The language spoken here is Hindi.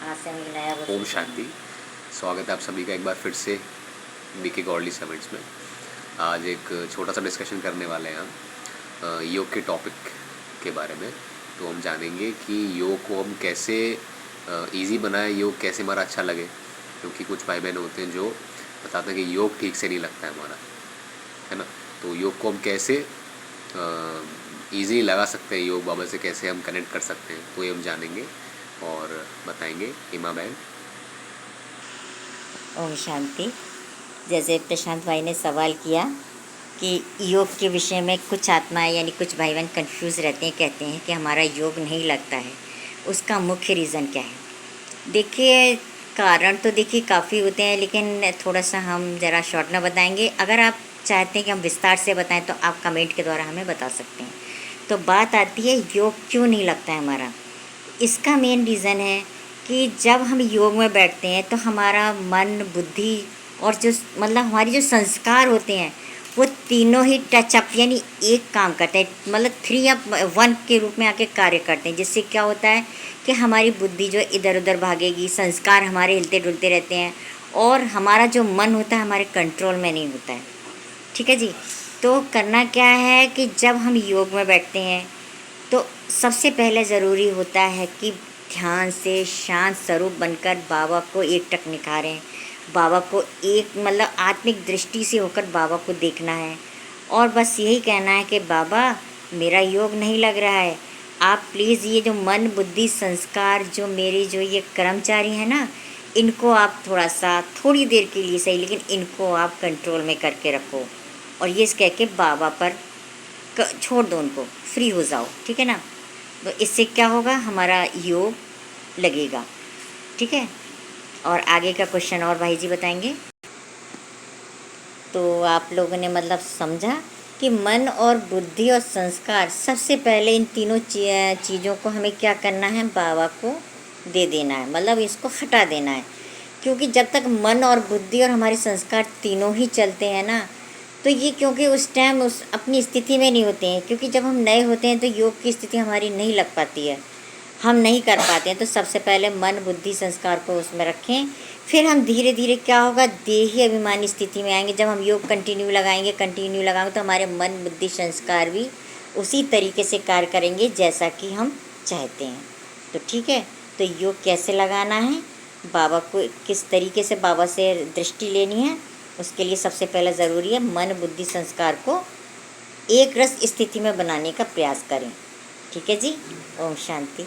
आज से हम एक नया ओम शांति। स्वागत है आप सभी का एक बार फिर से बीके गॉडली समिट्स में। आज एक छोटा सा डिस्कशन करने वाले हैं हम योग के टॉपिक के बारे में। तो हम जानेंगे कि योग को हम कैसे इजी बनाएं, योग कैसे हमारा अच्छा लगे, क्योंकि कुछ भाई बहन होते हैं जो बताते हैं कि योग ठीक से नहीं लगता है हमारा, है ना। तो योग को हम कैसे ईज़िली लगा सकते हैं, योग बाबा से कैसे हम कनेक्ट कर सकते हैं, तो ये हम जानेंगे और बताएंगे हिमा बहन। ओम शांति। जैसे प्रशांत भाई ने सवाल किया कि योग के विषय में कुछ आत्माएं यानी कुछ भाई बहन कन्फ्यूज़ रहते हैं, कहते हैं कि हमारा योग नहीं लगता है, उसका मुख्य रीज़न क्या है। देखिए, कारण तो देखिए काफ़ी होते हैं, लेकिन थोड़ा सा हम ज़रा शॉर्ट में बताएंगे। अगर आप चाहते हैं कि हम विस्तार से बताएं तो आप कमेंट के द्वारा हमें बता सकते हैं। तो बात आती है योग क्यों नहीं लगता है हमारा। इसका मेन रीज़न है कि जब हम योग में बैठते हैं तो हमारा मन, बुद्धि और जो मतलब हमारी जो संस्कार होते हैं वो तीनों ही टचअप यानी एक काम करते हैं, मतलब 3 या 1 के रूप में आके कार्य करते हैं। जिससे क्या होता है कि हमारी बुद्धि जो इधर उधर भागेगी, संस्कार हमारे हिलते डुलते रहते हैं और हमारा जो मन होता है हमारे कंट्रोल में नहीं होता है। ठीक है जी। तो करना क्या है कि जब हम योग में बैठते हैं तो सबसे पहले ज़रूरी होता है कि ध्यान से शांत स्वरूप बनकर बाबा को एकटक निखारें। बाबा को एक मतलब आत्मिक दृष्टि से होकर बाबा को देखना है और बस यही कहना है कि बाबा मेरा योग नहीं लग रहा है, आप प्लीज़ ये जो मन, बुद्धि, संस्कार जो मेरे जो ये कर्मचारी हैं ना, इनको आप थोड़ा सा थोड़ी देर के लिए सही लेकिन इनको आप कंट्रोल में करके रखो। और ये कह के बाबा पर छोड़ दो, उनको फ्री हो जाओ। ठीक है ना। तो इससे क्या होगा, हमारा योग लगेगा। ठीक है। और आगे का क्वेश्चन और भाई जी बताएंगे। तो आप लोगों ने मतलब समझा कि मन और बुद्धि और संस्कार, सबसे पहले इन तीनों चीज़ों को हमें क्या करना है, बाबा को दे देना है, मतलब इसको हटा देना है। क्योंकि जब तक मन और बुद्धि और हमारे संस्कार तीनों ही चलते हैं ना, तो ये क्योंकि उस टाइम उस अपनी स्थिति में नहीं होते हैं। क्योंकि जब हम नए होते हैं तो योग की स्थिति हमारी नहीं लग पाती है, हम नहीं कर पाते हैं। तो सबसे पहले मन, बुद्धि, संस्कार को उसमें रखें। फिर हम धीरे धीरे क्या होगा, देही अभिमानी स्थिति में आएंगे। जब हम योग कंटिन्यू लगाएंगे तो हमारे मन, बुद्धि, संस्कार भी उसी तरीके से कार्य करेंगे जैसा कि हम चाहते हैं। तो ठीक है। तो योग कैसे लगाना है, बाबा को किस तरीके से बाबा से दृष्टि लेनी है, उसके लिए सबसे पहले ज़रूरी है मन, बुद्धि, संस्कार को एक रस स्थिति में बनाने का प्रयास करें। ठीक है जी। ओम शांति।